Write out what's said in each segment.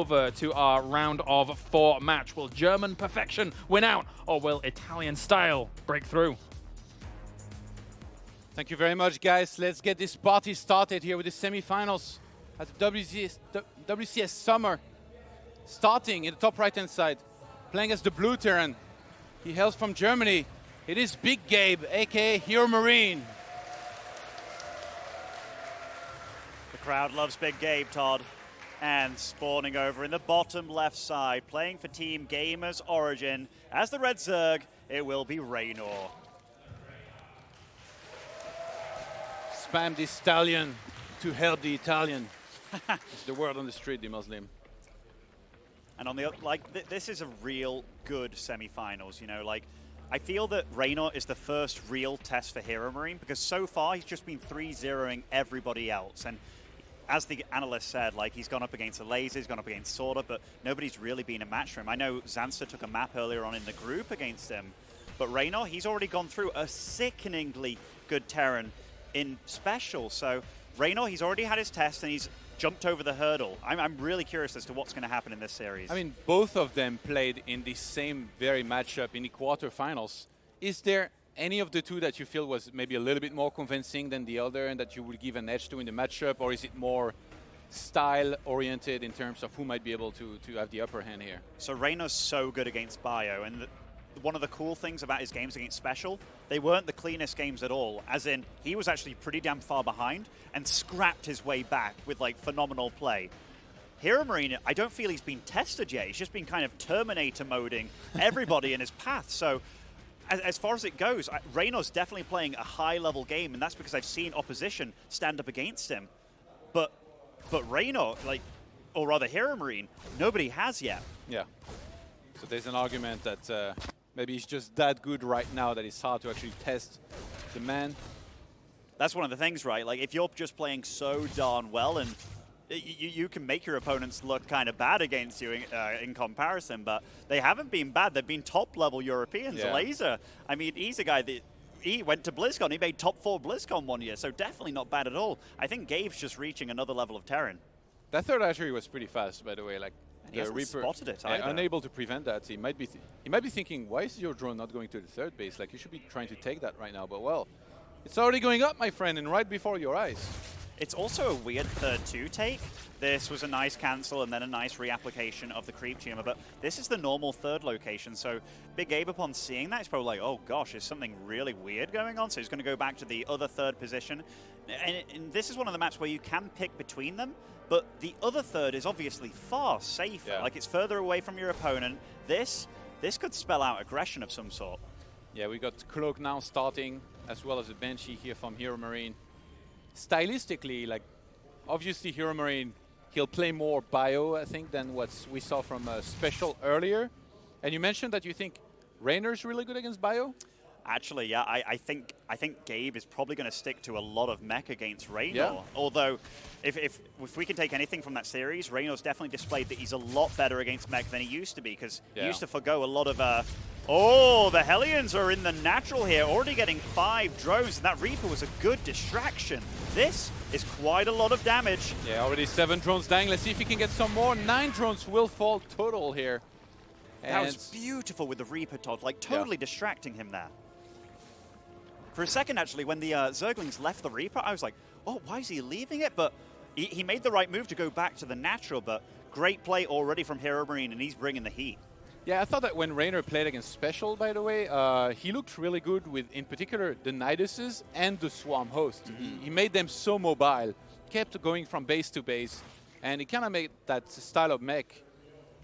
Over to our round of 4 match. Will German perfection win out, or will Italian style break through? Thank you very much, guys. Let's get this party started here with the semifinals at the WCS Summer. Starting in the top right-hand side, playing as the blue Terran. He hails from Germany. It is Big Gabe, aka HeroMarine. The crowd loves Big Gabe, Todd. And spawning over in the bottom left side, playing for Team Gamers Origin. As the Red Zerg, it will be Reynor. Spam the stallion to help the Italian. It's the word on the street, the Muslim. And on the this is a real good semifinals. You know, like I feel that Reynor is the first real test for HeroMarine because so far he's just been 3-0ing everybody else. And as the analyst said, like he's gone up against the Lasers, he's gone up against Sorda, but nobody's really been a match for him. I know Zanster took a map earlier on in the group against him, but Reynor, he's already gone through a sickeningly good Terran in Special. So Reynor, he's already had his test and he's jumped over the hurdle. I'm really curious as to what's going to happen in this series. I mean, both of them played in the same very matchup in the quarterfinals. Is there any of the two that you feel was maybe a little bit more convincing than the other and that you would give an edge to in the matchup, or is it more style-oriented in terms of who might be able to have the upper hand here? So Reynor's so good against Bio, and one of the cool things about his games against Special, they weren't the cleanest games at all, as in he was actually pretty damn far behind and scrapped his way back with like phenomenal play. HeroMarine, I don't feel he's been tested yet. He's just been kind of Terminator moding everybody in his path. So as far as it goes, Reynor's definitely playing a high-level game, and that's because I've seen opposition stand up against him. But Reynor, like, or rather HeroMarine, nobody has yet. Yeah. So there's an argument that maybe he's just that good right now that it's hard to actually test the man. That's one of the things, right? Like, if you're just playing so darn well, and you can make your opponents look kind of bad against you in comparison, but they haven't been bad. They've been top-level Europeans. Yeah. Laser, I mean, he's a guy that he went to BlizzCon. He made top 4 BlizzCon one year, so definitely not bad at all. I think Gabe's just reaching another level of Terran. That third archery was pretty fast, by the way. Like, and he hasn't Reaper spotted it either. Unable to prevent that. He might be thinking, why is your drone not going to the third base? Like, you should be trying to take that right now. But well, it's already going up, my friend, and right before your eyes. It's also a weird third 2 take. This was a nice cancel and then a nice reapplication of the creep tumor, but this is the normal third location. So Big Gabe, upon seeing that, is probably like, oh gosh, is something really weird going on? So he's going to go back to the other third position. And this is one of the maps where you can pick between them, but the other third is obviously far safer. Yeah. Like, it's further away from your opponent. This could spell out aggression of some sort. Yeah, we got Cloak now starting, as well as a Banshee here from HeroMarine. Stylistically, like, obviously HeroMarine, he'll play more Bio, I think, than what we saw from Special earlier. And you mentioned that you think Reynor's really good against Bio? Actually, yeah, I think Gabe is probably going to stick to a lot of mech against Reynor. Yeah. Although, if we can take anything from that series, Reynor's definitely displayed that he's a lot better against mech than he used to be, because he used to forgo a lot of... Oh, the Hellions are in the natural here, already getting 5 drones, and that Reaper was a good distraction. This is quite a lot of damage. Yeah, already 7 drones dying. Let's see if he can get some more. 9 drones will fall total here. And that was beautiful with the Reaper, Todd, like totally distracting him there. For a second, actually, when the Zerglings left the Reaper, I was like, oh, why is he leaving it? But he made the right move to go back to the natural, but great play already from HeroMarine, and he's bringing the heat. Yeah, I thought that when Reynor played against Special, by the way, he looked really good with, in particular, the Niduses and the Swarm Host. He made them so mobile, kept going from base to base, and it kind of made that style of mech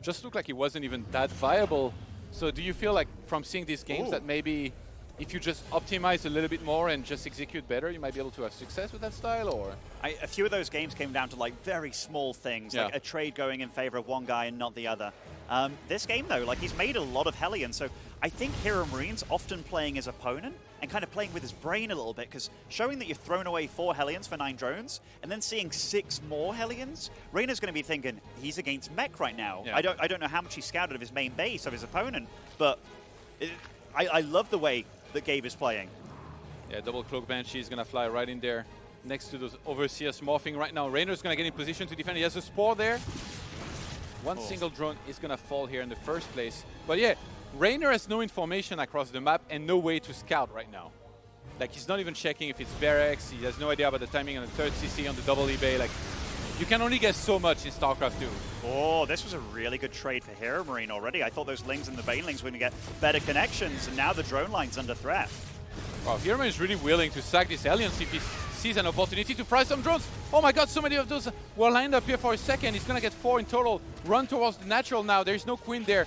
just look like it wasn't even that viable. So do you feel like from seeing these games that maybe if you just optimize a little bit more and just execute better, you might be able to have success with that style? Or a few of those games came down to like very small things, like a trade going in favor of one guy and not the other. This game, though, like, he's made a lot of Hellions, so I think HeroMarine's often playing his opponent and kind of playing with his brain a little bit, because showing that you've thrown away 4 Hellions for 9 drones and then seeing 6 more Hellions, Reynor's going to be thinking he's against mech right now. I don't know how much he scouted of his main base, of his opponent, but I love the way that Gabe is playing. Yeah, double Cloak Banshee is going to fly right in there next to those WCS morphing right now. Reynor's going to get in position to defend. He has a Spore there. One single drone is going to fall here in the first place. But yeah, Reynor has no information across the map and no way to scout right now. Like, he's not even checking if it's barracks. He has no idea about the timing on the third CC on the double eBay. Like, you can only guess so much in StarCraft 2. Oh, this was a really good trade for HeroMarine already. I thought those Lings and the Banelings were going to get better connections, and now the drone line's under threat. Wow, HeroMarine is really willing to sack this Alliance if he sees an opportunity to price some drones. Oh my god, so many of those were lined up here for a second. He's going to get 4 in total. Run towards the natural now. There's no Queen there.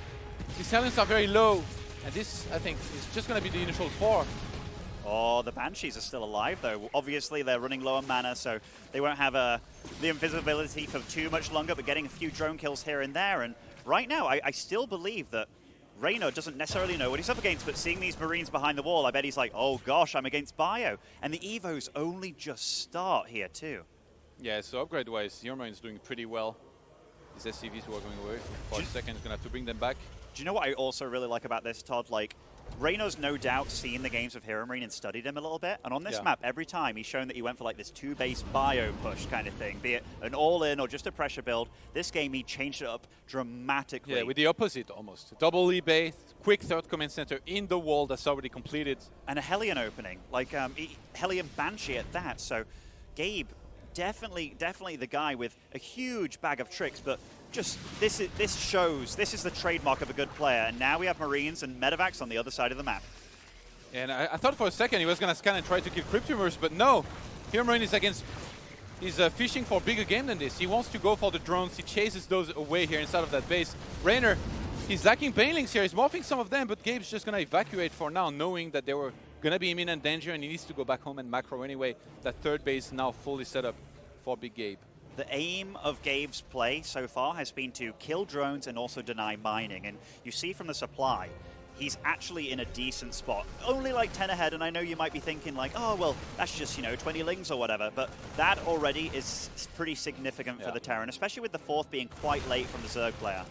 These Alliance are very low. And this, I think, is just going to be the initial 4. Oh, the Banshees are still alive, though. Obviously, they're running low on mana, so they won't have the invisibility for too much longer, but getting a few drone kills here and there. And right now, I still believe that Reynor doesn't necessarily know what he's up against, but seeing these Marines behind the wall, I bet he's like, oh gosh, I'm against Bio. And the Evos only just start here, too. Yeah, so upgrade-wise, HeroMarine's doing pretty well. These SCVs who are going away for a second, is going to have to bring them back. Do you know what I also really like about this, Todd? Like, Reynor's no doubt seen the games of HeroMarine and studied him a little bit. And on this map, every time he's shown that he went for like this 2-base bio push kind of thing, be it an all-in or just a pressure build. This game, he changed it up dramatically. Yeah, with the opposite almost. Double eBay, quick third command center in the wall that's already completed. And a Hellion opening, like Hellion Banshee at that. So Gabe, definitely the guy with a huge bag of tricks, but just this shows this is the trademark of a good player. And now we have Marines and Medevacs on the other side of the map. And I thought for a second he was going to scan and try to kill Cryptumers, but no. HeroMarine is against. He's fishing for a bigger game than this. He wants to go for the drones. He chases those away here inside of that base. Reynor, he's lacking Banelings here. He's morphing some of them, but Gabe's just going to evacuate for now, knowing that they were going to be imminent danger, and he needs to go back home and macro anyway. That third base now fully set up for Big Gabe. The aim of Gabe's play so far has been to kill drones and also deny mining. And you see from the supply, he's actually in a decent spot. Only like 10 ahead, and I know you might be thinking like, oh, well, that's just, 20 Lings or whatever. But that already is pretty significant for the Terran, especially with the fourth being quite late from the Zerg player.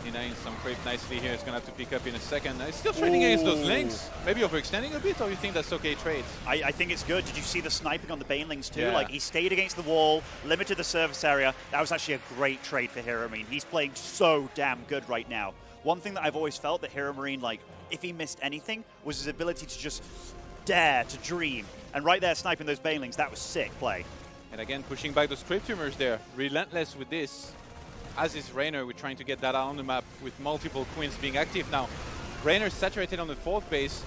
99 some creep nicely here. It's going to have to pick up in a second. He's still trading against those Lings. Maybe overextending a bit, or you think that's okay trade? I think it's good. Did you see the sniping on the Banelings too? Yeah. Like, he stayed against the wall, limited the surface area. That was actually a great trade for HeroMarine. He's playing so damn good right now. One thing that I've always felt that HeroMarine, like, if he missed anything, was his ability to just dare to dream. And right there, sniping those Banelings, that was sick play. And again, pushing back those Cryptumers there. Relentless with this. As is Reynor, we're trying to get that out on the map with multiple Queens being active now. Reynor's saturated on the fourth base,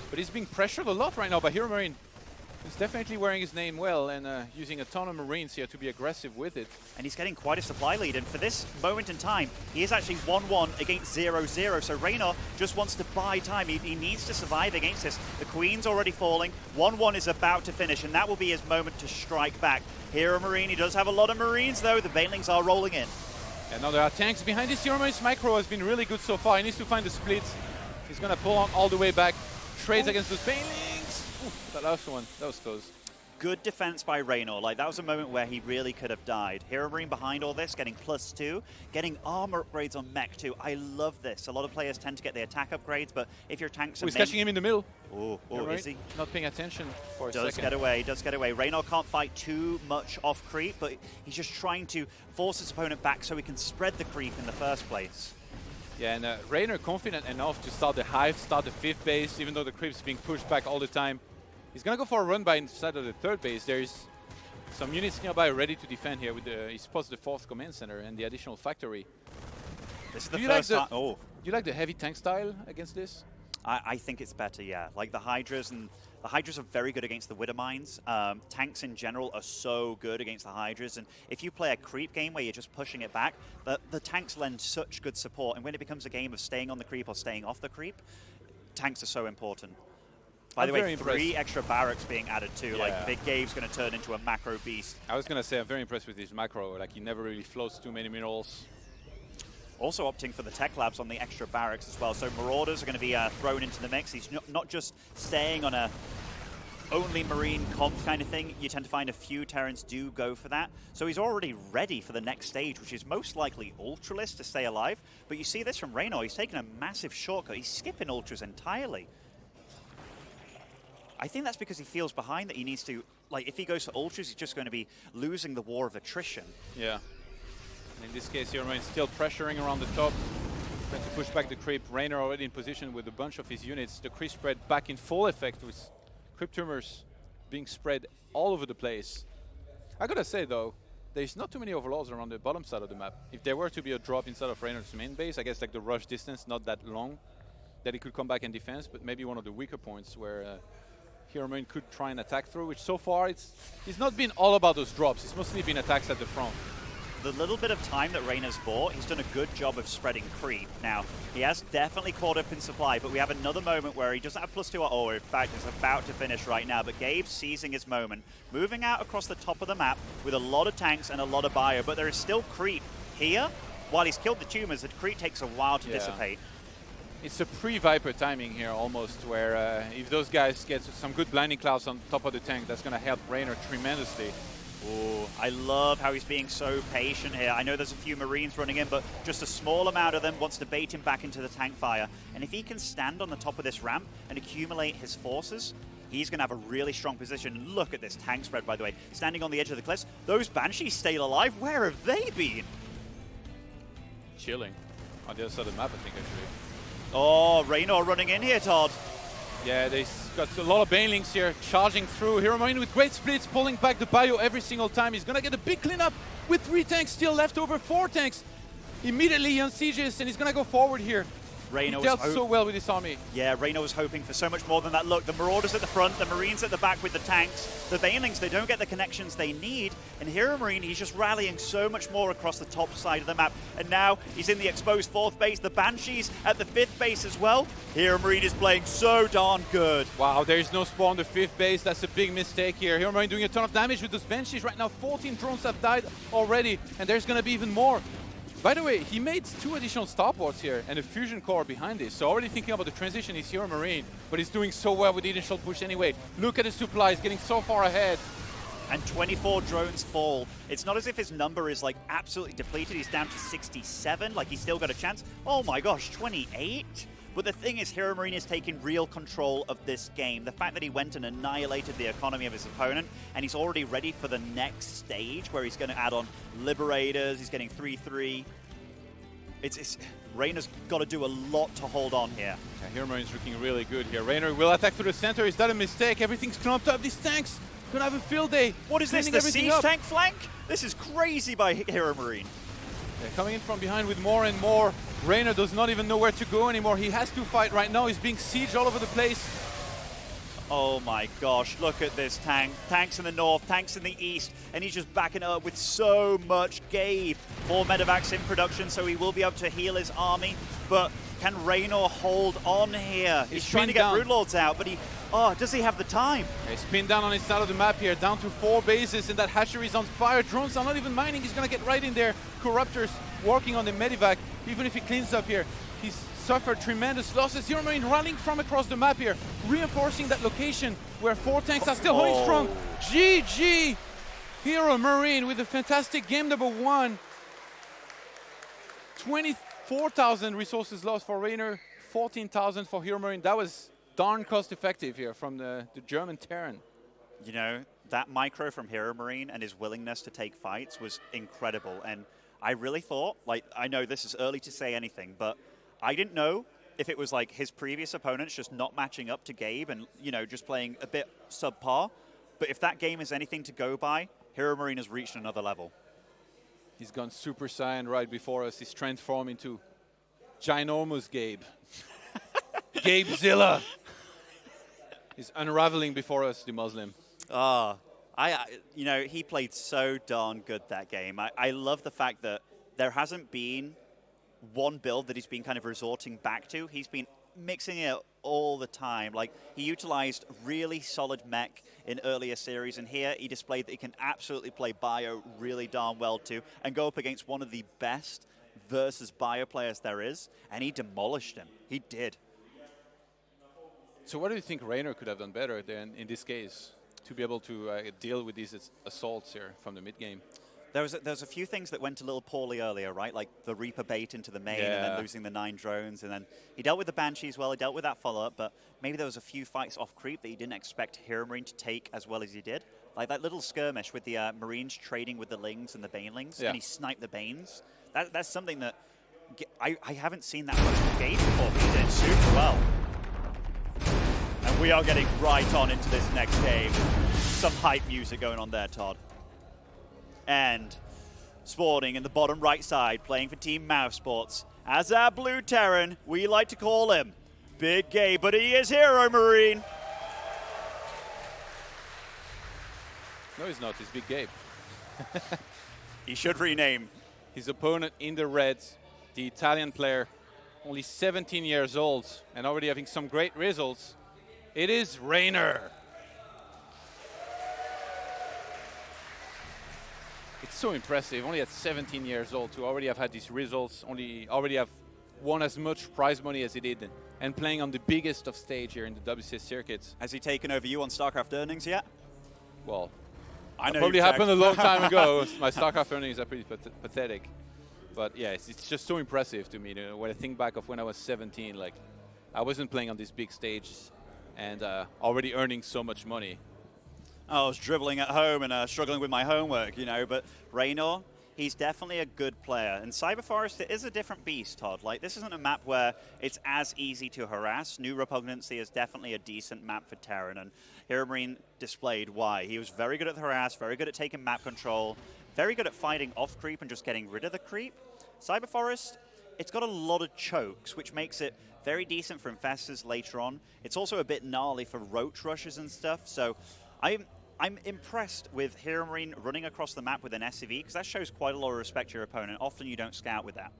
but he's being pressured a lot right now by HeroMarine. He's definitely wearing his name well and using a ton of Marines here to be aggressive with it. And he's getting quite a supply lead, and for this moment in time, he is actually 1-1 against 0-0, so Reynor just wants to buy time. He needs to survive against this. The Queen's already falling, 1-1 is about to finish, and that will be his moment to strike back. HeroMarine, he does have a lot of Marines though, the Banelings are rolling in. And now there are tanks behind this. HeroMarine's micro has been really good so far. He needs to find the splits. He's going to pull on all the way back. Trades against those Banelings. That last one, that was close. Good defense by Reynor. Like, that was a moment where he really could have died. HeroMarine behind all this, getting +2, getting armor upgrades on mech too. I love this. A lot of players tend to get the attack upgrades, but if your tanks are he's catching him in the middle. Oh, is he? Not paying attention for a second. Does get away. Reynor can't fight too much off creep, but he's just trying to force his opponent back so he can spread the creep in the first place. Yeah, and Reynor confident enough to start the hive, start the fifth base, even though the creep's being pushed back all the time. He's going to go for a run by inside of the third base. There's some units nearby ready to defend here. With he spots the fourth command center and the additional factory. This is the first time. Do you like the heavy tank style against this? I think it's better, yeah. Like the Hydras, and the Hydras are very good against the Widow Mines. Tanks in general are so good against the Hydras, and if you play a creep game where you're just pushing it back, the tanks lend such good support, and when it becomes a game of staying on the creep or staying off the creep, tanks are so important. By the way, 3 extra barracks being added too. Yeah. Like, Big Gabe's going to turn into a macro beast. I was going to say, I'm very impressed with his macro. Like, he never really floats too many minerals. Also opting for the tech labs on the extra barracks as well. So Marauders are going to be thrown into the mix. He's not just staying on a only Marine comp kind of thing. You tend to find a few Terrans do go for that. So he's already ready for the next stage, which is most likely Ultralisk to stay alive. But you see this from Reynor. He's taking a massive shortcut. He's skipping Ultras entirely. I think that's because he feels behind that he needs to, like, if he goes for Ultras, he's just going to be losing the war of attrition. Yeah. In this case, HeroMarine still pressuring around the top, trying to push back the creep. Reynor already in position with a bunch of his units. The creep spread back in full effect with creep tumors being spread all over the place. I gotta say though, there's not too many overlords around the bottom side of the map. If there were to be a drop inside of Reynor's main base, I guess like the rush distance not that long, that he could come back and defense, but maybe one of the weaker points where HeroMarine could try and attack through, which so far it's not been all about those drops. It's mostly been attacks at the front. The little bit of time that Reynor's bought, he's done a good job of spreading creep. Now, he has definitely caught up in supply, but we have another moment where he doesn't have +2 at all. In fact, it's about to finish right now, but Gabe's seizing his moment, moving out across the top of the map with a lot of tanks and a lot of bio, but there is still creep here. While he's killed the tumors, the creep takes a while to dissipate. It's a pre-Viper timing here almost, where if those guys get some good blinding clouds on top of the tank, that's going to help Reynor tremendously. Ooh, I love how he's being so patient here. I know there's a few Marines running in, but just a small amount of them wants to bait him back into the tank fire. And if he can stand on the top of this ramp and accumulate his forces, he's going to have a really strong position. Look at this tank spread, by the way. Standing on the edge of the cliffs. Those Banshees still alive. Where have they been? Chilling on the other side of the map, I think, actually. Oh, Reynor running in here, Todd. Yeah, they've got a lot of banelings here charging through. HeroMarine with great splits, pulling back the bio every single time. He's going to get a big cleanup with 3 tanks still left over, 4 tanks. Immediately he unsieges and he's going to go forward here. Reynor he dealt so well with his army. Yeah, Reynor was hoping for so much more than that. Look, the Marauders at the front, the Marines at the back with the tanks. The Banelings, they don't get the connections they need. And HeroMarine, he's just rallying so much more across the top side of the map. And now he's in the exposed 4th base. The Banshees at the 5th base as well. HeroMarine is playing so darn good. Wow, there is no spawn on the 5th base. That's a big mistake here. HeroMarine doing a ton of damage with those Banshees right now. 14 drones have died already, and there's going to be even more. By the way, he made 2 additional starports here and a fusion core behind this. So already thinking about the transition is HeroMarine, but he's doing so well with the initial push anyway. Look at his supplies, getting so far ahead. And 24 drones fall. It's not as if his number is like absolutely depleted. He's down to 67, like he's still got a chance. Oh my gosh, 28? But the thing is, HeroMarine is taking real control of this game. The fact that he went and annihilated the economy of his opponent, and he's already ready for the next stage where he's going to add on Liberators, he's getting 3-3. Reynor's got to do a lot to hold on here. Yeah, HeroMarine's looking really good here. Reynor will attack to the center. Is that a mistake? Everything's clumped up. These tanks gonna have a field day. What is this, the siege tank flank? This is crazy by HeroMarine. Yeah, coming in from behind with more and more. Reynor does not even know where to go anymore. He has to fight right now. He's being sieged all over the place. Oh my gosh, look at this tank. Tanks in the north, tanks in the east, and he's just backing up with so much Gabe. 4 medevacs in production, so he will be able to heal his army. But can Reynor hold on here? He's trying to get Broodlords out, but does he have the time? He's pinned down on his side of the map here, down to 4 bases, and that hatchery is on fire. Drones are not even mining. He's going to get right in there. Corruptors working on the medevac. Even if he cleans up here, he's suffered tremendous losses. HeroMarine running from across the map here, reinforcing that location where 4 tanks are still holding strong. GG! HeroMarine with a fantastic game number 1. 24,000 resources lost for Reynor, 14,000 for HeroMarine. That was darn cost effective here from the German Terran. You know, that micro from HeroMarine and his willingness to take fights was incredible. And I really thought, like, I know this is early to say anything, but I didn't know if it was like his previous opponents just not matching up to Gabe and, you know, just playing a bit subpar. But if that game is anything to go by, HeroMarine has reached another level. He's gone Super Saiyan right before us. He's transformed into ginormous Gabe. Gabezilla. He's unraveling before us, the Muslim. You know, he played so darn good that game. I love the fact that there hasn't been one build that he's been kind of resorting back to. He's been mixing it all the time. Like, he utilized really solid mech in earlier series, and here he displayed that he can absolutely play bio really darn well too, and go up against one of the best versus bio players there is, and he demolished him. He did. So what do you think Reynor could have done better than in this case to be able to deal with these assaults here from the mid-game? There was a few things that went a little poorly earlier, right? Like the Reaper bait into the main and then losing the 9 drones. And then he dealt with the Banshees well, he dealt with that follow-up, but maybe there was a few fights off creep that he didn't expect HeroMarine to take as well as he did. Like that little skirmish with the Marines trading with the Lings and the Banelings, Yeah. and he sniped the Banes. That's something that I haven't seen that much of Gabe before, but he did super well. And we are getting right on into this next game. Some hype music going on there, Todd. And spawning in the bottom right side, playing for Team Mouse Sports. As our blue Terran, we like to call him Big Gabe, but he is HeroMarine. No, he's not. He's Big Gabe. He should rename. His opponent in the red, the Italian player, only 17 years old and already having some great results. It is Reynor. It's so impressive, only at 17 years old to already have had these results, already have won as much prize money as he did, and playing on the biggest of stage here in the WCS circuits. Has he taken over you on Starcraft earnings yet? Well, I know probably you've happened a checked. long time ago. My StarCraft earnings are pretty pathetic. But yeah, it's just so impressive to me. You know, when I think back of when I was 17, like I wasn't playing on these big stages and already earning so much money. I was dribbling at home and struggling with my homework, you know, but Reynor, he's definitely a good player. And Cyber Forest is a different beast, Todd. Like, this isn't a map where it's as easy to harass. New Repugnancy is definitely a decent map for Terran, and HeroMarine displayed why. He was very good at the harass, very good at taking map control, very good at fighting off creep and just getting rid of the creep. Cyber Forest, it's got a lot of chokes, which makes it very decent for infestors later on. It's also a bit gnarly for roach rushes and stuff, so I'm impressed with HeroMarine running across the map with an SCV, because that shows quite a lot of respect to your opponent. Often you don't scout with that.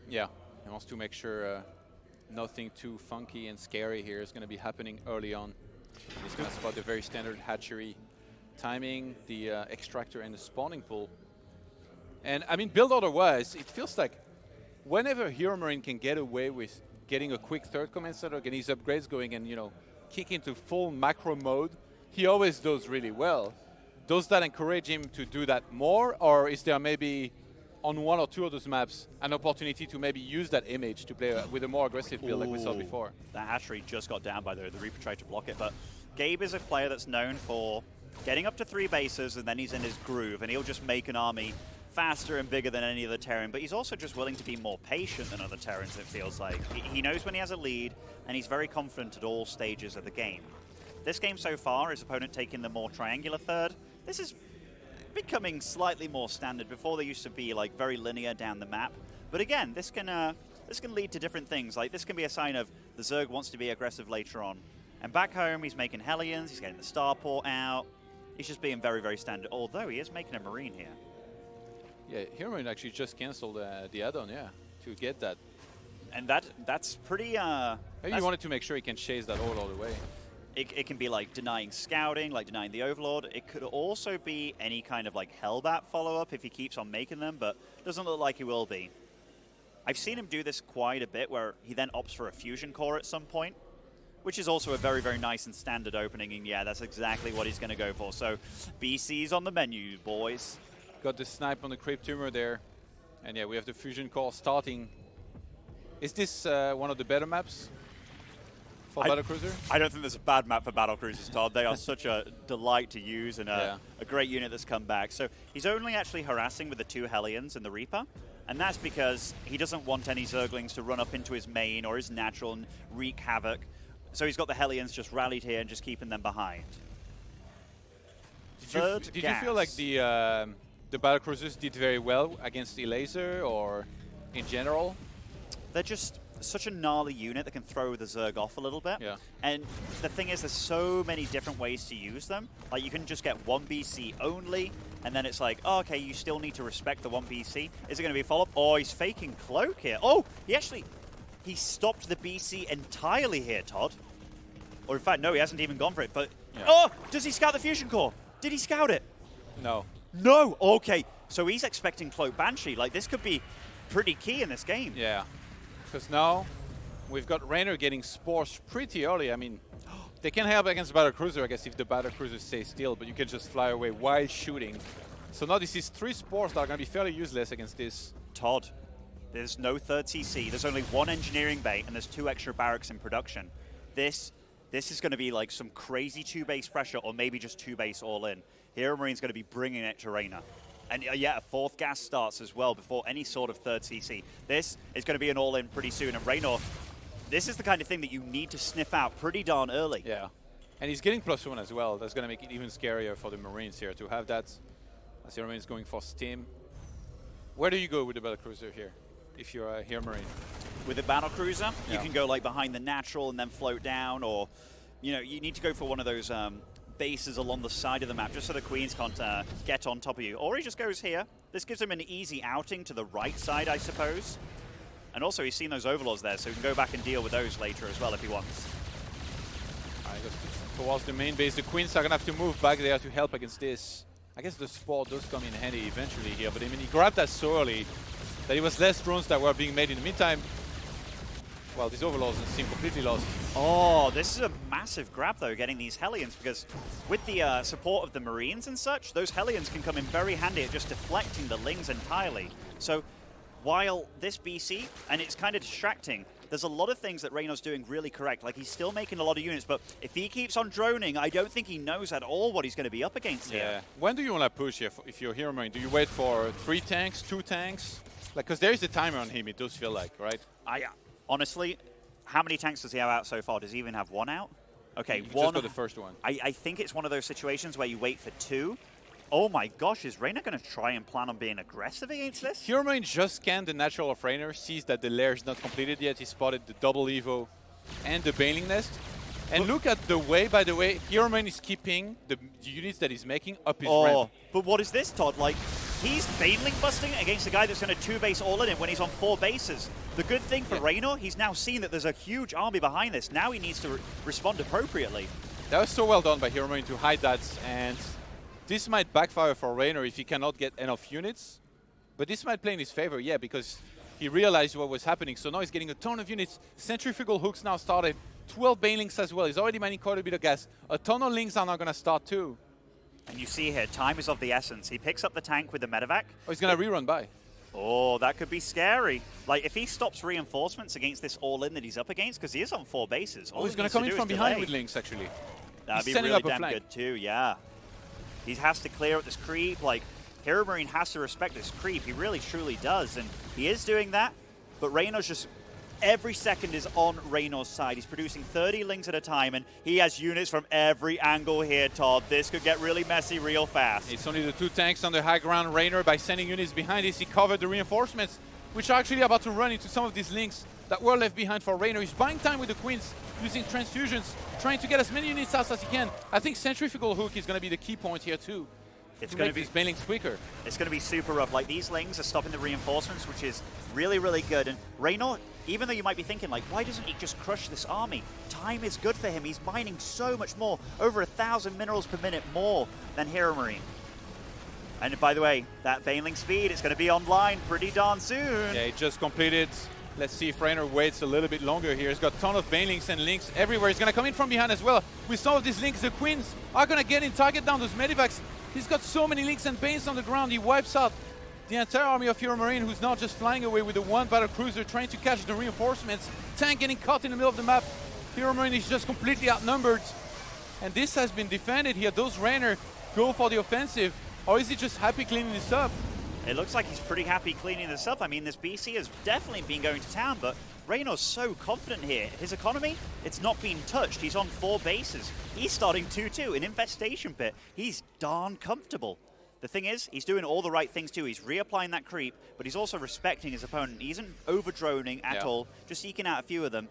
Yeah, he wants to make sure nothing too funky and scary here is going to be happening early on. He's going to spot the very standard hatchery timing, the extractor and the spawning pool. And I mean, build order-wise, it feels like whenever HeroMarine can get away with getting a quick third command center, getting his upgrades going and, you know, kick into full macro mode, he always does really well. Does that encourage him to do that more, or is there maybe on one or two of those maps an opportunity to maybe use that image to play with a more aggressive build like we saw before? That hatchery just got down by the Reaper tried to block it, but Gabe is a player that's known for getting up to 3 bases and then he's in his groove and he'll just make an army faster and bigger than any other Terran, but he's also just willing to be more patient than other Terrans, it feels like. He knows when he has a lead and he's very confident at all stages of the game. This game so far, his opponent taking the more triangular third. This is becoming slightly more standard. Before they used to be like very linear down the map. But again, this can lead to different things. Like this can be a sign of the Zerg wants to be aggressive later on. And back home, he's making Hellions, he's getting the Starport out. He's just being very, very standard, although he is making a Marine here. Yeah, HeroMarine actually just cancelled the add-on, yeah, to get that. And that's pretty... Maybe he wanted to make sure he can chase that all the way. It can be like denying scouting, like denying the Overlord. It could also be any kind of like Hellbat follow-up if he keeps on making them, but doesn't look like he will be. I've seen him do this quite a bit where he then opts for a Fusion Core at some point, which is also a very, very nice and standard opening, and yeah, that's exactly what he's going to go for. So BC's on the menu, boys. Got the snipe on the Creep Tumor there, and yeah, we have the Fusion Core starting. Is this one of the better maps for Battlecruiser? I don't think there's a bad map for Battlecruisers, Todd. They are such a delight to use and a great unit that's come back. So he's only actually harassing with the 2 Hellions and the Reaper, and that's because he doesn't want any Zerglings to run up into his main or his natural and wreak havoc. So he's got the Hellions just rallied here and just keeping them behind. Did you feel like the Battlecruisers did very well against the laser or in general? They're just such a gnarly unit that can throw the Zerg off a little bit. Yeah. And the thing is, there's so many different ways to use them. Like, you can just get 1 BC only, and then it's like, oh, okay, you still need to respect the 1 BC. Is it going to be a follow-up? Oh, he's faking Cloak here. Oh, he stopped the BC entirely here, Todd. Or in fact, no, he hasn't even gone for it. But, oh, does he scout the Fusion Core? Did he scout it? No. No, okay. So he's expecting Cloak Banshee. Like, this could be pretty key in this game. Yeah. Because now we've got Reynor getting spores pretty early. I mean, they can help against Battlecruiser, I guess, if the Battlecruiser stays still, but you can just fly away while shooting. So now this is 3 spores that are going to be fairly useless against this. Todd, there's no 3rd CC. There's only 1 engineering bay, and there's 2 extra barracks in production. This is going to be like some crazy 2 base pressure, or maybe just 2 base all in. HeroMarine's going to be bringing it to Reynor. And yeah, a 4th gas starts as well before any sort of 3rd CC. This is going to be an all-in pretty soon. And Reynor, this is the kind of thing that you need to sniff out pretty darn early. Yeah. And he's getting +1 as well. That's going to make it even scarier for the Marines here to have that. As HeroMarine is going for Stim. Where do you go with the Battlecruiser here, if you're a HeroMarine? With a battlecruiser, Yeah. you can go like behind the natural and then float down, or you know, you need to go for one of those bases along the side of the map just so the queens can't get on top of you. Or he just goes here. This gives him an easy outing to the right side, I suppose. And also he's seen those overlords there, so he can go back and deal with those later as well if he wants. Alright, goes towards the main base. The queens are going to have to move back there to help against this. I guess the sport does come in handy eventually here, but I mean, he grabbed that so early that it was less drones that were being made in the meantime. Well, these overlords seem completely lost. Oh, this is a massive grab, though, getting these Hellions, because with the support of the Marines and such, those Hellions can come in very handy at just deflecting the Lings entirely. So while this BC, and it's kind of distracting, there's a lot of things that Reynor's doing really correct. Like, he's still making a lot of units, but if he keeps on droning, I don't think he knows at all what he's going to be up against here. Yeah. When do you want to push here if you're HeroMarine? Do you wait for 3 tanks, 2 tanks? Like, because there is a timer on him, it does feel like, right? Honestly, how many tanks does he have out so far? Does he even have 1 out? Okay, Just one. got the first one. I think it's one of those situations where you wait for 2. Oh my gosh, is Reynor going to try and plan on being aggressive against this? HeroMarine just scanned the natural of Reynor, sees that the lair is not completed yet. He spotted the double Evo and the Baneling Nest. And look at the way, by the way, HeroMarine is keeping the units that he's making up his ramp. But what is this, Todd? Like, he's Baneling busting against a guy that's going to 2-base all in it when he's on 4 bases. The good thing for Reynor, he's now seen that there's a huge army behind this. Now he needs to respond appropriately. That was so well done by HeroMarine to hide that, and this might backfire for Reynor if he cannot get enough units. But this might play in his favor, yeah, because he realized what was happening. So now he's getting a ton of units. Centrifugal hooks now started. 12 Banelings as well. He's already mining quite a bit of gas. A ton of Lings are now going to start too. And you see here, time is of the essence. He picks up the tank with the medevac. Oh, he's going to rerun by. Oh, that could be scary. Like, if he stops reinforcements against this all-in that he's up against, because he is on 4 bases. Oh, he's going to come in from behind with Lings, actually. That'd be really damn good too, yeah. He has to clear up this creep. Like, HeroMarine has to respect this creep. He really, truly does. And he is doing that, but Reynor's just... Every second is on Reynor's side. He's producing 30 Lings at a time, and he has units from every angle here, Todd. This could get really messy real fast. It's only the 2 tanks on the high ground. Reynor, by sending units behind this, he covered the reinforcements, which are actually about to run into some of these Lings that were left behind for Reynor. He's buying time with the Queens, using transfusions, trying to get as many units out as he can. I think Centrifugal Hook is going to be the key point here, too. It's going to be these Banelings quicker. It's going to be super rough. Like, these Lings are stopping the reinforcements, which is really, really good. And Reynor, even though you might be thinking, like, why doesn't he just crush this army? Time is good for him. He's mining so much more, over 1,000 minerals per minute more than HeroMarine. And by the way, that Baneling speed, it's going to be online pretty darn soon. Yeah, he just completed. Let's see if Reynor waits a little bit longer here. He's got a ton of Banelings and Lings everywhere. He's going to come in from behind as well. With some of these Lings, the Queens are going to get in, target down those Medivacs. He's got so many Lings and Banes on the ground. He wipes out the entire army of HeroMarine, who's now just flying away with the 1 battlecruiser trying to catch the reinforcements. Tank getting caught in the middle of the map. HeroMarine is just completely outnumbered. And this has been defended here. Does Reynor go for the offensive, or is he just happy cleaning this up? It looks like he's pretty happy cleaning this up. I mean, this BC has definitely been going to town, but Reynor's so confident here. His economy, it's not been touched. He's on 4 bases. He's starting 2-2, an infestation pit. He's darn comfortable. The thing is, he's doing all the right things too. He's reapplying that creep, but he's also respecting his opponent. He isn't over-droning at all, just eking out a few of them.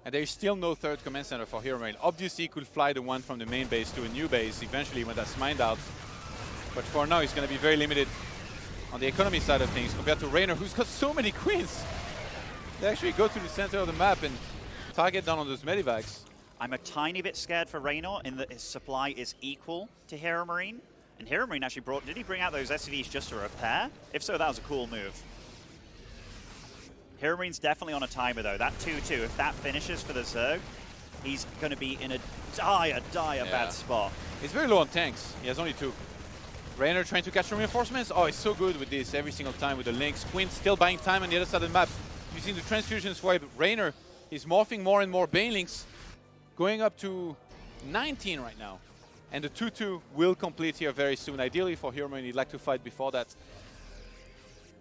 And there's still no 3rd command center for HeroMarine. Obviously, he could fly the one from the main base to a new base eventually when that's mined out. But for now, he's going to be very limited on the economy side of things compared to Reynor, who's got so many Queens. They actually go to the center of the map and target down on those Medivacs. I'm a tiny bit scared for Reynor in that his supply is equal to HeroMarine. And HeroMarine actually did he bring out those SCVs just to repair? If so, that was a cool move. HeroMarine's definitely on a timer though. That 2-2, if that finishes for the Zerg, he's going to be in a dire bad spot. He's very low on tanks. He has only 2. Reynor trying to catch the reinforcements. Oh, he's so good with this every single time with the Lynx. Quinn still buying time on the other side of the map. Using the transfusion swipe. Reynor is morphing more and more Banelings, going up to 19 right now. And the 2-2 will complete here very soon. Ideally for HeroMarine, he'd like to fight before that.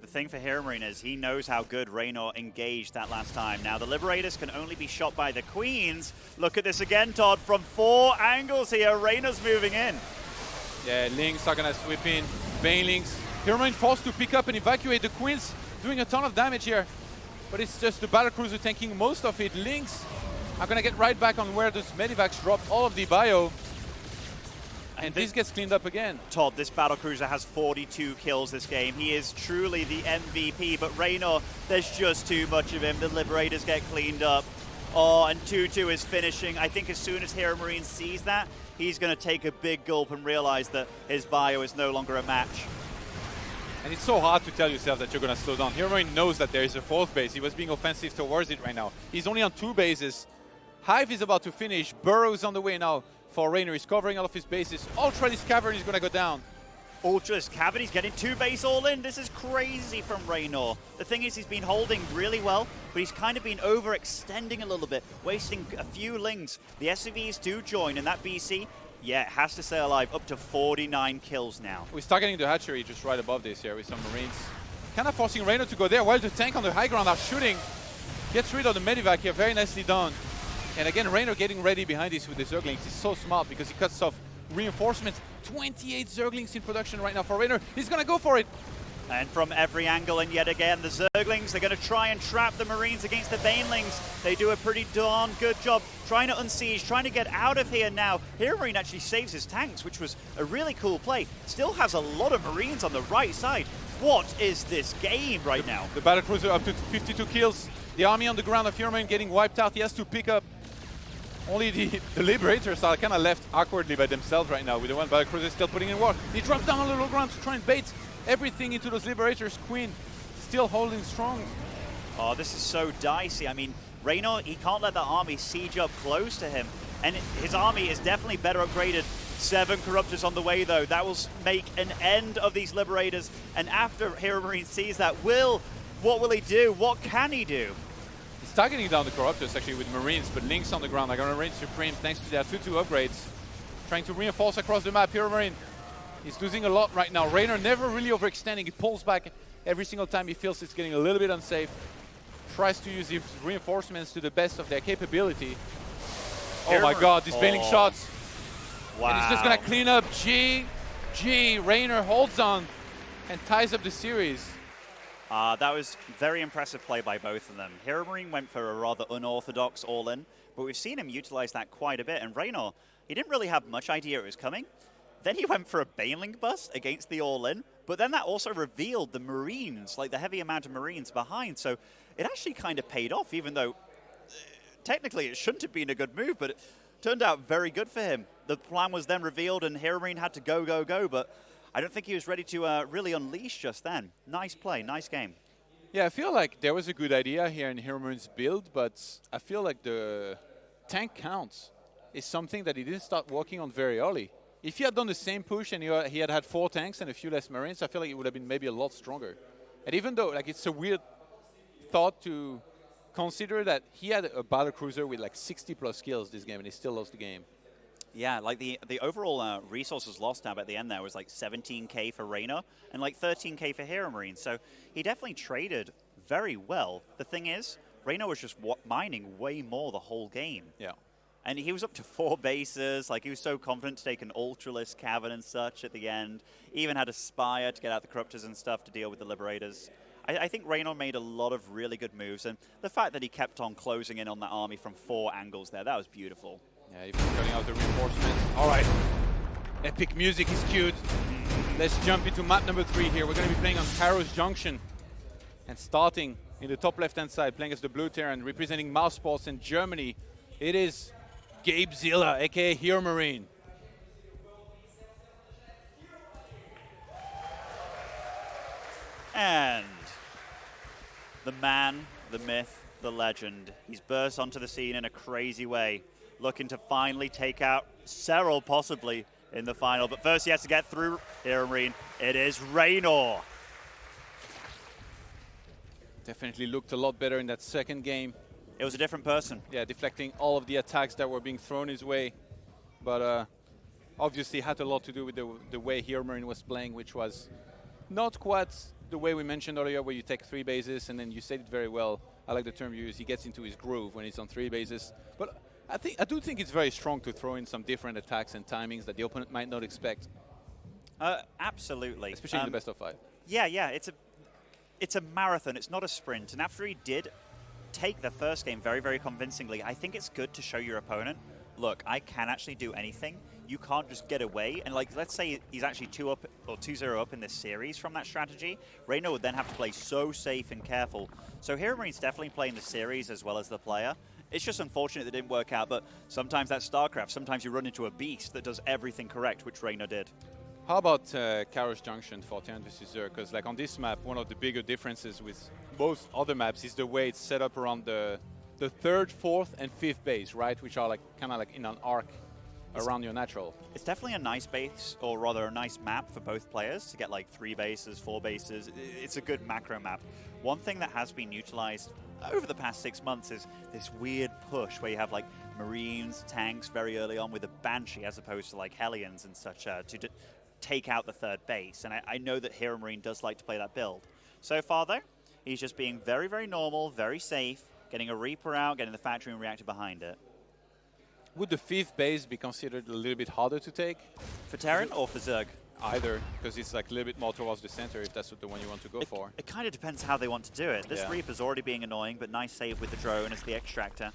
The thing for HeroMarine is he knows how good Reynor engaged that last time. Now, the Liberators can only be shot by the Queens. Look at this again, Todd, from 4 angles here. Reynor's moving in. Yeah, Lynx are going to sweep in. Banelings. HeroMarine forced to pick up and evacuate the Queens, doing a ton of damage here. But it's just the Battlecruiser tanking most of it. Lynx are going to get right back on where those Medivacs dropped all of the bio. And this gets cleaned up again. Todd, this Battlecruiser has 42 kills this game. He is truly the MVP, but Reynor, there's just too much of him. The Liberators get cleaned up. Oh, and 2-2 is finishing. I think as soon as HeroMarine sees that, he's going to take a big gulp and realize that his bio is no longer a match. And it's so hard to tell yourself that you're going to slow down. HeroMarine knows that there is a 4th base. He was being offensive towards it right now. He's only on 2 bases. Hive is about to finish. Burrow's on the way now for Reynor. He's covering all of his bases. Ultralis Cavern is going to go down. Ultralis Cavern, he's getting 2 base all in. This is crazy from Reynor. The thing is, he's been holding really well, but he's kind of been overextending a little bit, wasting a few lings. The SCVs do join, and that BC, yeah, it has to stay alive. Up to 49 kills now. We're targeting the hatchery just right above this here with some Marines. Kind of forcing Reynor to go there while the tank on the high ground are shooting. Gets rid of the Medivac here, very nicely done. And again, Reynor getting ready behind this with the Zerglings. He's so smart because he cuts off reinforcements. 28 Zerglings in production right now for Reynor. He's going to go for it. And from every angle, and yet again, the Zerglings, they're going to try and trap the Marines against the Banelings. They do a pretty darn good job trying to unsiege, trying to get out of here now. HeroMarine actually saves his tanks, which was a really cool play. Still has a lot of Marines on the right side. What is this game right now? The Battlecruiser up to 52 kills. The army on the ground of HeroMarine getting wiped out. He has to pick up. Only the Liberators are kind of left awkwardly by themselves right now, with the one Battlecruiser still putting in work. He drops down on the low ground to try and bait everything into those Liberators. Queen still holding strong. Oh, this is so dicey. I mean, Reynor, he can't let that army siege up close to him. And his army is definitely better upgraded. 7 Corruptors on the way, though. That will make an end of these Liberators. And after HeroMarine sees that, what will he do? What can he do? He's targeting down the Corruptors actually with Marines, but Lynx on the ground are going to reign supreme thanks to their 2-2 upgrades. Trying to reinforce across the map. HeroMarine is losing a lot right now. Reynor never really overextending. He pulls back every single time he feels it's getting a little bit unsafe. Tries to use his reinforcements to the best of their capability. Oh my god, these bailing shots. Wow. And he's just going to clean up. Reynor holds on and ties up the series. That was very impressive play by both of them. HeroMarine went for a rather unorthodox all-in, but we've seen him utilize that quite a bit. And Reynor, he didn't really have much idea it was coming. Then he went for a Baneling bust against the all-in, but then that also revealed the Marines, like the heavy amount of Marines behind. So it actually kind of paid off, even though technically it shouldn't have been a good move, but it turned out very good for him. The plan was then revealed and HeroMarine had to go, but I don't think he was ready to really unleash just then. Nice play, nice game. Yeah, I feel like there was a good idea here in HeroMarine's build, but I feel like the tank counts is something that he didn't start working on very early. If he had done the same push and he had 4 tanks and a few less Marines, I feel like it would have been maybe a lot stronger. And even though like it's a weird thought to consider that he had a Battlecruiser with like 60 plus kills this game and he still lost the game. Yeah, like the overall resources lost now at the end there was like 17k for Reynor and like 13k for HeroMarine. So he definitely traded very well. The thing is, Reynor was just mining way more the whole game. Yeah. And he was up to 4 bases. Like, he was so confident to take an Ultralis Cavern and such at the end. Even had a Spire to get out the Corruptors and stuff to deal with the Liberators. I think Reynor made a lot of really good moves. And the fact that he kept on closing in on that army from 4 angles there, that was beautiful. Yeah, even cutting out the reinforcements. All right. Epic music is cued. Let's jump into map number 3 here. We're going to be playing on Kairos Junction. And starting in the top left-hand side, playing as the Blue Terran, representing Mouse Sports in Germany, it is Gabezilla, aka HeroMarine. And the man, the myth, the legend. He's burst onto the scene in a crazy way, looking to finally take out Serral, possibly, in the final. But first he has to get through HeroMarine. It is Reynor. Definitely looked a lot better in that second game. It was a different person. Yeah, deflecting all of the attacks that were being thrown his way. But obviously had a lot to do with the way HeroMarine was playing, which was not quite the way we mentioned earlier, where you take 3 bases, and then you said it very well. I like the term you use. He gets into his groove when he's on 3 bases. But I do think it's very strong to throw in some different attacks and timings that the opponent might not expect. Absolutely. Especially in the best of 5. Yeah, it's a marathon. It's not a sprint. And after he did take the first game very, very convincingly, I think it's good to show your opponent, look, I can actually do anything. You can't just get away. And like, let's say he's actually 2 up or 2-0 up in this series from that strategy. Reynor would then have to play so safe and careful. So HeroMarine's definitely playing the series as well as the player. It's just unfortunate that it didn't work out, but sometimes that's Starcraft. Sometimes you run into a beast that does everything correct, which Reynor did. How about Karos Junction for Terran vs. Zerg? Because like on this map, one of the bigger differences with most other maps is the way it's set up around the 3rd, 4th, and 5th base, right? Which are like kind of like in an arc around your natural. It's definitely a nice base, or rather a nice map for both players to get like 3 bases, 4 bases. It's a good macro map. One thing that has been utilized over the past 6 months is this weird push where you have like Marines, tanks very early on with a Banshee as opposed to like Hellions and such to take out the 3rd base. And I know that HeroMarine does like to play that build. So far though, he's just being very, very normal, very safe, getting a Reaper out, getting the Factory and Reactor behind it. Would the 5th base be considered a little bit harder to take? For Terran or for Zerg? Either, because it's like a little bit more towards the center if that's the one you want to go for. It kind of depends how they want to do it. This Reaper's already being annoying, but nice save with the drone as the extractor.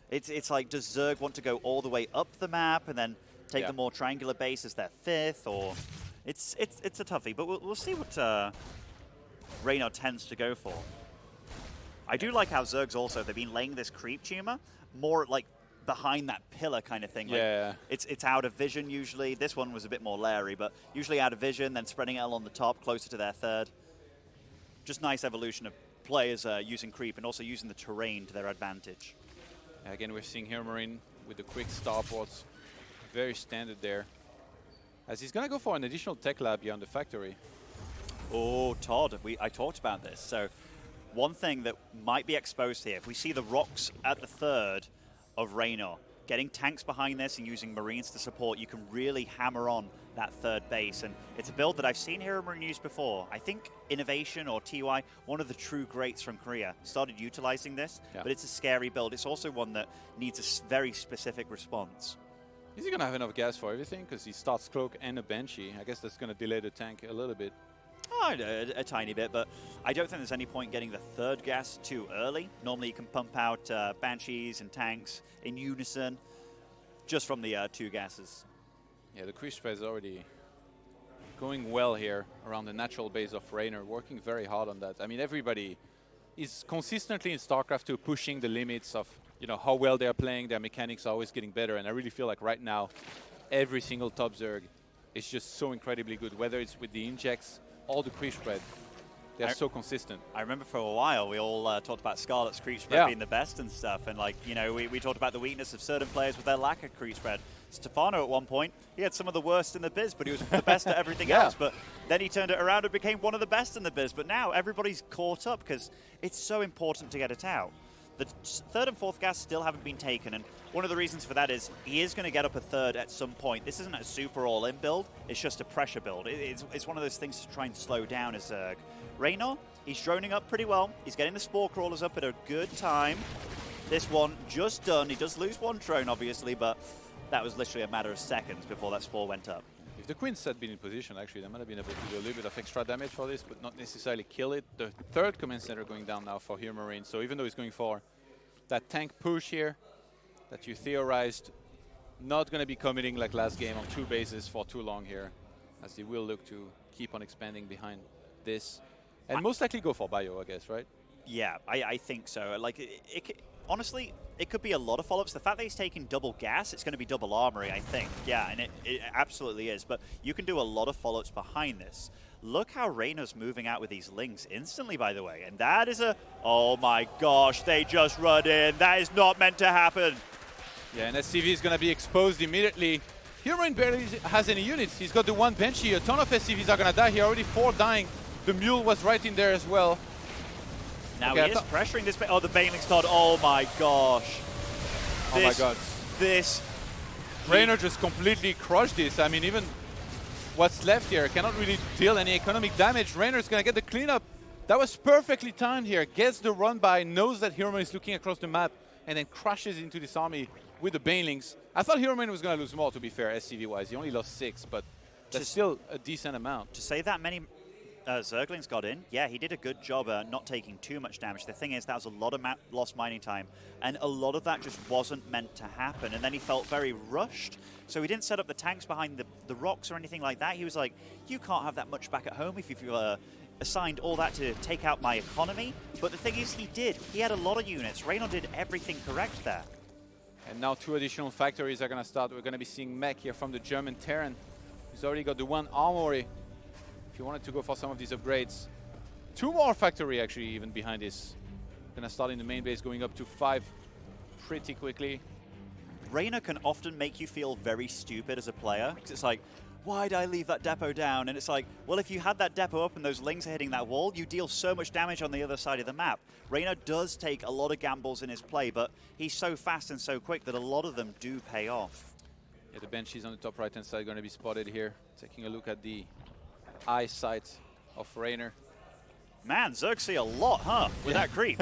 It's like, does Zerg want to go all the way up the map and then take the more triangular base as their 5th, or it's a toughie. But we'll see what Reynor tends to go for. I do like how Zerg's also, they've been laying this creep tumor more like behind that pillar kind of thing. Yeah. Like it's out of vision usually. This one was a bit more Larry, but usually out of vision, then spreading it along the top, closer to their 3rd. Just nice evolution of players using creep and also using the terrain to their advantage. Again, we're seeing HeroMarine with the quick starports. Very standard there. As he's going to go for an additional tech lab here on the factory. Oh, Todd, I talked about this. So one thing that might be exposed here, if we see the rocks at the 3rd of Reynor, getting tanks behind this and using Marines to support, you can really hammer on that 3rd base. And it's a build that I've seen HeroMarine use before. I think Innovation or TY, one of the true greats from Korea, started utilizing this, but it's a scary build. It's also one that needs a very specific response. Is he going to have enough gas for everything? Because he starts Cloak and a Banshee. I guess that's going to delay the tank a little bit. Oh, a tiny bit, but I don't think there's any point getting the 3rd gas too early. Normally you can pump out Banshees and tanks in unison just from the 2 gases. Yeah, the creep spread is already going well here around the natural base of Reynor, working very hard on that. I mean, everybody is consistently in StarCraft 2 pushing the limits of how well they're playing. Their mechanics are always getting better, and I really feel like right now every single top Zerg is just so incredibly good, whether it's with the injects or the creep spread. They're so consistent. I remember for a while we all talked about Scarlet's creep spread being the best and stuff, and like, we talked about the weakness of certain players with their lack of creep spread. Stefano at one point, he had some of the worst in the biz, but he was the best at everything else. But then he turned it around and became one of the best in the biz. But now everybody's caught up because it's so important to get it out. The 3rd and 4th gas still haven't been taken, and one of the reasons for that is he is going to get up a 3rd at some point. This isn't a super all-in build, it's just a pressure build. It's one of those things to try and slow down as Zerg. Reynor, he's droning up pretty well. He's getting the Spore Crawlers up at a good time. This one just done. He does lose 1 drone, obviously, but that was literally a matter of seconds before that Spore went up. If the Queens had been in position, actually, they might have been able to do a little bit of extra damage for this, but not necessarily kill it. The 3rd command center going down now for HeroMarine, so even though he's going for that tank push here that you theorized, not going to be committing like last game on 2 bases for too long here, as they will look to keep on expanding behind this. And most likely go for bio, I guess, right? Yeah, I think so. Like, honestly, it could be a lot of follow-ups. The fact that he's taking double gas, it's going to be double armory, I think. Yeah, and it absolutely is. But you can do a lot of follow-ups behind this. Look how Reynor's moving out with these links instantly, by the way. And that is oh my gosh, they just run in. That is not meant to happen. Yeah, and SCV is going to be exposed immediately. HeroMarine barely has any units. He's got the 1 Banshee. A ton of SCVs are going to die here. Already 4 dying. The Mule was right in there as well. Now he is pressuring this. Oh, the Baneling's Todd. Oh my gosh. Oh my god. This Reynor just completely crushed this. I mean, even what's left here cannot really deal any economic damage. Reynor's gonna get the cleanup. That was perfectly timed here. Gets the run by, knows that HeroMarine is looking across the map, and then crashes into this army with the Banelings. I thought HeroMarine was gonna lose more, to be fair, SCV-wise. He only lost 6, but that's still a decent amount. To say that many Zerglings got in, yeah, he did a good job not taking too much damage. The thing is, that was a lot of lost mining time, and a lot of that just wasn't meant to happen. And then he felt very rushed, so he didn't set up the tanks behind the rocks or anything like that. He was like, you can't have that much back at home if you've assigned all that to take out my economy. But the thing is, he did. He had a lot of units. Reynor did everything correct there. And now 2 additional factories are going to start. We're going to be seeing mech here from the German Terran. He's already got the 1 armory. If you wanted to go for some of these upgrades. 2 more factory actually even behind this. Going to start in the main base, going up to 5 pretty quickly. Reynor can often make you feel very stupid as a player. Because it's like, why'd I leave that depot down? And it's like, well, if you had that depot up and those lings are hitting that wall, you deal so much damage on the other side of the map. Reynor does take a lot of gambles in his play, but he's so fast and so quick that a lot of them do pay off. Yeah, the Banshees on the top right-hand side going to be spotted here. Taking a look at the eyesight of Reynor. Man, Zerg see a lot, huh? With that creep.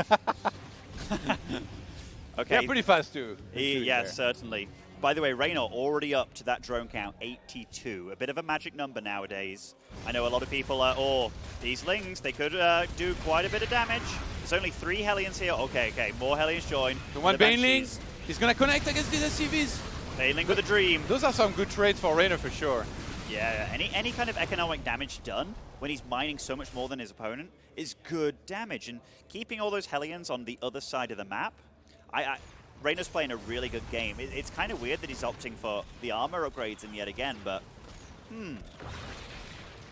Okay. Yeah, pretty fast too. Yeah, certainly. By the way, Reynor already up to that drone count, 82. A bit of a magic number nowadays. I know a lot of people are, oh, these lings, they could do quite a bit of damage. There's only 3 Hellions here. Okay, more Hellions join. The one Baneling, he's going to connect against these SCVs. Baneling with a dream. Those are some good trades for Reynor for sure. Yeah, any kind of economic damage done when he's mining so much more than his opponent is good damage. And keeping all those Hellions on the other side of the map, Reynor's playing a really good game. It's kind of weird that he's opting for the armor upgrades in yet again, but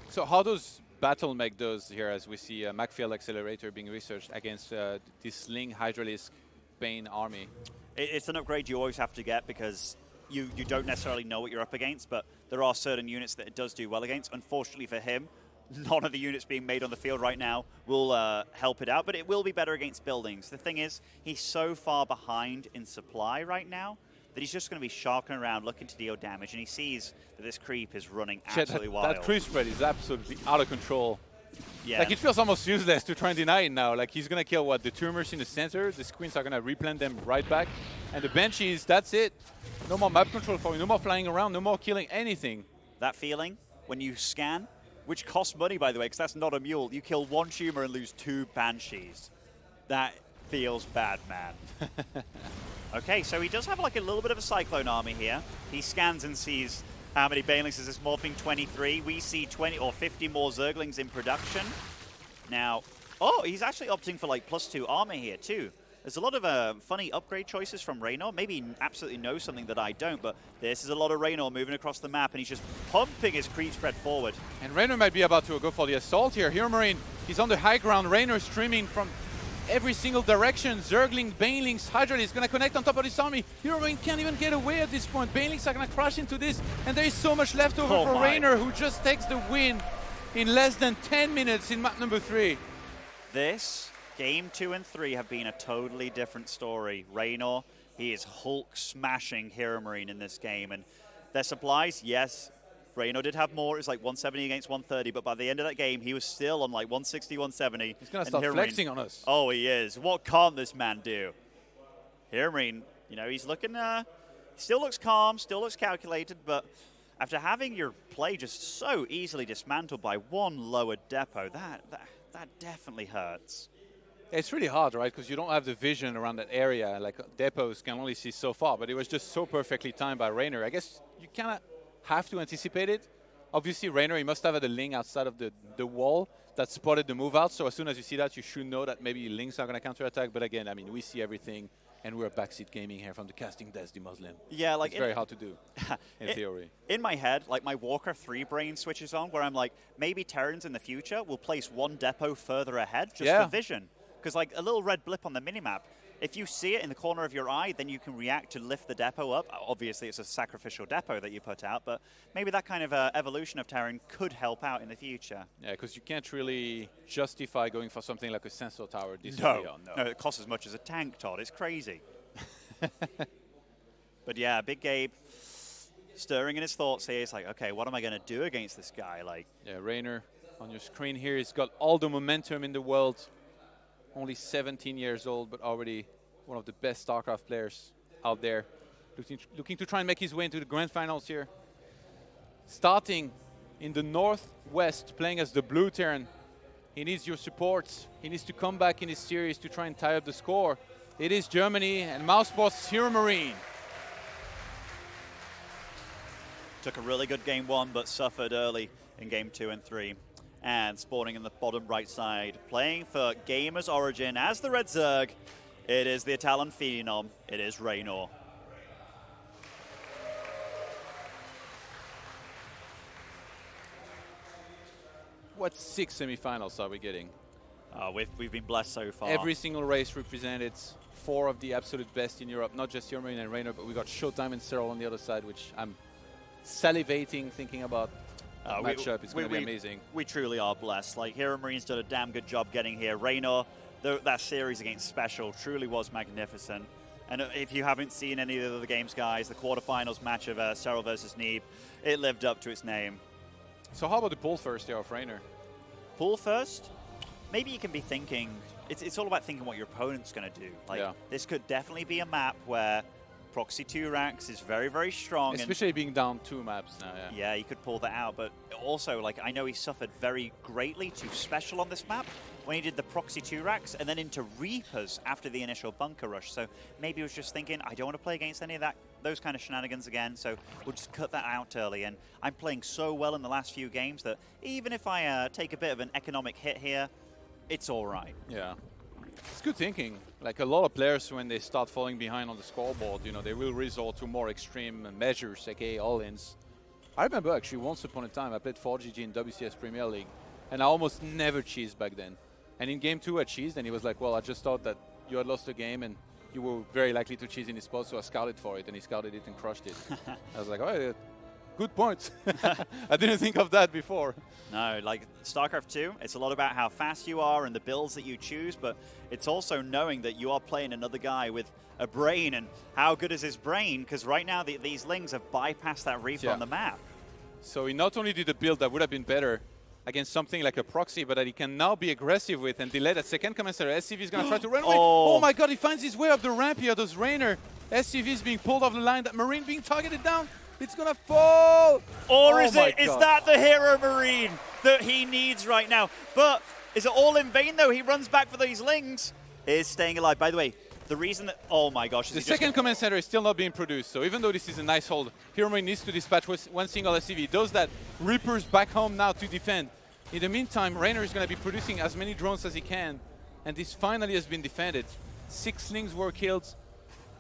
So how does Battle make those here as we see Macfield Accelerator being researched against this Ling Hydralisk Bane army? It's an upgrade you always have to get because you don't necessarily know what you're up against, but there are certain units that it does do well against. Unfortunately for him, none of the units being made on the field right now will help it out, but it will be better against buildings. The thing is, he's so far behind in supply right now that he's just going to be sharking around looking to deal damage, and he sees that this creep is running absolutely wild. That creep spread is absolutely out of control. Yeah. Like, it feels almost useless to try and deny it now. Like, he's going to kill, what, the tumors in the center, the screens are going to replant them right back, and the Banshees, that's it. No more map control for you, no more flying around, no more killing anything. That feeling when you scan, which costs money, by the way, because that's not a mule. You kill 1 tumor and lose 2 Banshees. That feels bad, man. Okay, so he does have like a little bit of a Cyclone army here. He scans and sees how many Banelings is this morphing? 23. We see 20 or 50 more Zerglings in production. Now, oh, he's actually opting for like +2 armor here too. There's a lot of funny upgrade choices from Reynor. Maybe he absolutely knows something that I don't, but this is a lot of Reynor moving across the map, and he's just pumping his creep spread forward. And Reynor might be about to go for the assault here. HeroMarine, he's on the high ground. Reynor streaming from every single direction. Zergling, Banelings, Hydra is going to connect on top of this army. HeroMarine can't even get away at this point. Banelings are going to crash into this, and there is so much left over for Reynor, who just takes the win in less than 10 minutes in map number 3. This Game 2 and 3 have been a totally different story. Reynor, he is Hulk smashing HeroMarine in this game. And their supplies, yes, Reynor did have more. It was like 170 against 130, but by the end of that game, he was still on like 160, 170. He's going to start flexing on us. Oh, he is. What can't this man do? HeroMarine, you know, he's looking, still looks calm, still looks calculated, but after having your play just so easily dismantled by 1 lower depot, that definitely hurts. It's really hard, right? Because you don't have the vision around that area. Like, depots can only see so far, but it was just so perfectly timed by Reynor. I guess you kind of have to anticipate it. Obviously, Reynor, he must have had a Ling outside of the wall that spotted the move out. So as soon as you see that, you should know that maybe Lings are going to counterattack. But again, I mean, we see everything, and we're backseat gaming here from the casting desk, the Muslim. Yeah, like it's very hard to do in theory. In my head, like my Walker 3 brain switches on, where I'm like, maybe Terrans in the future will place 1 depot further ahead just for vision. Because like a little red blip on the minimap, if you see it in the corner of your eye, then you can react to lift the depot up. Obviously, it's a sacrificial depot that you put out, but maybe that kind of evolution of Terran could help out in the future. Yeah, because you can't really justify going for something like a sensor tower this no, early on. No, it costs as much as a tank, Todd. It's crazy. But yeah, Big Gabe, stirring in his thoughts here. He's like, okay, what am I going to do against this guy? Like, Yeah, Reynor on your screen here. He's got all the momentum in the world. Only 17 years old, but already one of the best Starcraft players out there. Looking to try and make his way into the grand finals here. Starting in the northwest, playing as the blue Terran. He needs your support. He needs to come back in his series to try and tie up the score. It is Germany and Mouseboss HeroMarine. took a really good game 1, but suffered early in game 2 and 3. And spawning in the bottom right side, playing for Gamers Origin as the Red Zerg, it is the Italian Phenom, it is Reynor. What 6 semifinals are we getting? We've been blessed so far. Every single race represented 4 of the absolute best in Europe, not just HeroMarine and Reynor, but we got Showtime and Cyril on the other side, which I'm salivating thinking about. Matchup is going to be amazing. We truly are blessed. Like, HeroMarine's done a damn good job getting here. Reynor, that series against Special truly was magnificent. And if you haven't seen any of the other games, guys, the quarterfinals match of Cyril versus Neeb, it lived up to its name. So how about the pool first here of Reynor? Pool first? Maybe you can be thinking, it's all about thinking what your opponent's going to do. Like, this could definitely be a map where Proxy 2 ranks is very, very strong. Especially being down 2 maps now, Yeah, you could pull that out, but also, like, I know he suffered very greatly to Special on this map when he did the Proxy 2 racks and then into Reapers after the initial bunker rush. So maybe he was just thinking, I don't want to play against any of those kind of shenanigans again, so we'll just cut that out early. And I'm playing so well in the last few games that even if I take a bit of an economic hit here, it's all right. Yeah. It's good thinking. Like, a lot of players, when they start falling behind on the scoreboard, you know, they will resort to more extreme measures, aka all-ins. I remember actually once upon a time I played 4GG in WCS Premier League, and I almost never cheesed back then. And in game 2 I cheesed, and he was like, well, I just thought that you had lost the game and you were very likely to cheese in his spot, so I scouted for it, and he scouted it and crushed it. I was like, oh, yeah, good point. I didn't think of that before. No, like StarCraft 2, it's a lot about how fast you are and the builds that you choose, but it's also knowing that you are playing another guy with a brain, and how good is his brain? Because right now these Lings have bypassed that Reaper on the map. So he not only did a build that would have been better against something like a proxy, but that he can now be aggressive with and delay that second command center. SCV is going to try to run away. Oh my god, he finds his way up the ramp here, does Reynor. SCV is being pulled off the line, that Marine being targeted down. It's going to fall! Or is that the HeroMarine that he needs right now? But is it all in vain, though? He runs back for these Lings. Is staying alive. By the way, the reason that... Oh, my gosh. The second command center is still not being produced. So even though this is a nice hold, HeroMarine needs to dispatch one single SCV. Does that. Reaper's back home now to defend. In the meantime, Reynor is going to be producing as many drones as he can. And this finally has been defended. 6 Lings were killed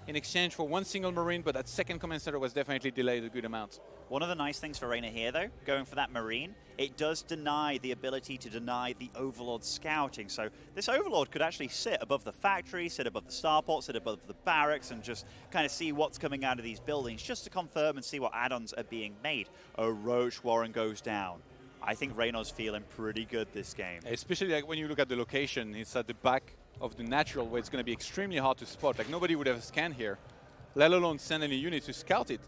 in exchange for one single Marine, but that second command center was definitely delayed a good amount. One of the nice things for Reynor here, though, going for that Marine, it does deny the ability to deny the Overlord scouting. So this Overlord could actually sit above the factory, sit above the starport, sit above the barracks, and just kind of see what's coming out of these buildings, just to confirm and see what add-ons are being made. A Roach Warren goes down. I think Reynor's feeling pretty good this game. Especially like when you look at the location, it's at the back of the natural, where it's going to be extremely hard to spot. Like, nobody would have scanned here, let alone send any unit to scout it.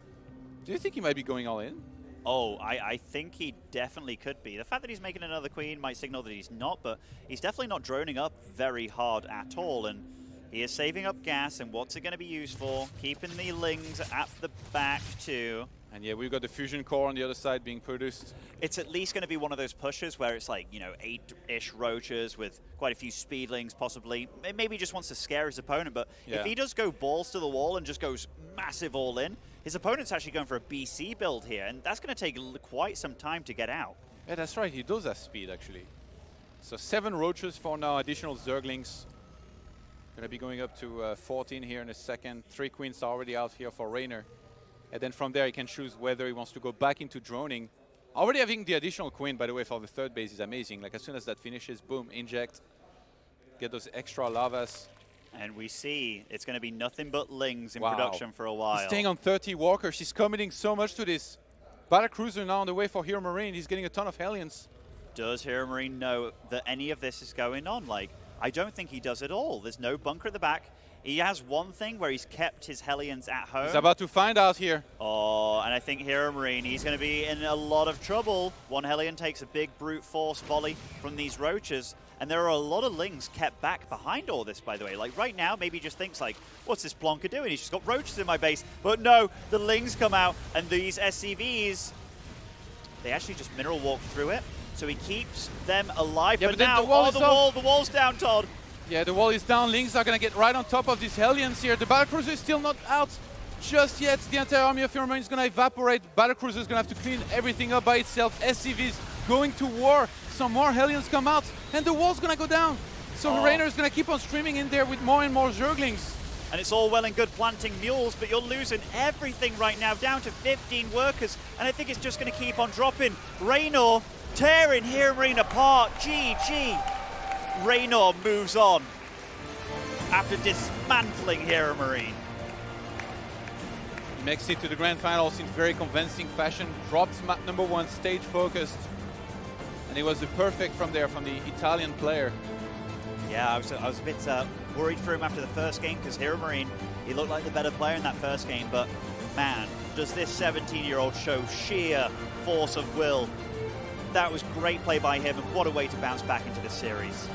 Do you think he might be going all in? Oh, I think he definitely could be. The fact that he's making another queen might signal that he's not, but he's definitely not droning up very hard at all. And he is saving up gas, and what's it going to be used for? Keeping the Lings at the back too. And yeah, we've got the fusion core on the other side being produced. It's at least going to be one of those pushes where it's like, you know, 8-ish roaches with quite a few speedlings possibly. Maybe he just wants to scare his opponent, but if he does go balls to the wall and just goes massive all in, his opponent's actually going for a BC build here, and that's going to take quite some time to get out. Yeah, that's right. He does have speed, actually. So 7 roaches for now, additional Zerglings. Going to be going up to 14 here in a second. 3 queens are already out here for Reynor. And then from there, he can choose whether he wants to go back into droning. Already having the additional queen, by the way, for the 3rd base is amazing. Like, as soon as that finishes, boom, inject. Get those extra lavas. And we see it's going to be nothing but Lings in production for a while. He's staying on 30 walkers. He's committing so much to this. Battlecruiser now on the way for HeroMarine. He's getting a ton of Hellions. Does HeroMarine know that any of this is going on? Like, I don't think he does at all. There's no bunker at the back. He has one thing where he's kept his Hellions at home. He's about to find out here. Oh, and I think HeroMarine, he's going to be in a lot of trouble. One Hellion takes a big brute force volley from these roaches, and there are a lot of Lings kept back behind all this, by the way. Like right now, maybe he just thinks like, what's this Plonker doing? He's just got roaches in my base. But no, the Lings come out, and these SCVs, they actually just mineral walk through it. So he keeps them alive. Yeah, but but then now, the wall's down, Todd. Yeah, the wall is down. Lings are going to get right on top of these Hellions here. The Battlecruiser is still not out just yet. The entire army of HeroMarine is going to evaporate. Battlecruiser is going to have to clean everything up by itself. SCVs going to war. Some more Hellions come out, and the wall's going to go down. So Reynor is going to keep on streaming in there with more and more Zerglings. And it's all well and good planting mules, but you're losing everything right now, down to 15 workers, and I think it's just going to keep on dropping. Reynor tearing HeroMarine apart. GG. Reynor moves on after dismantling HeroMarine. Makes it to the grand finals in very convincing fashion. Drops map number 1, stage focused. And it was the perfect from there from the Italian player. Yeah, I was a bit worried for him after the first game because HeroMarine, he looked like the better player in that first game, but man, does this 17-year-old show sheer force of will. That was great play by him, and what a way to bounce back into this series.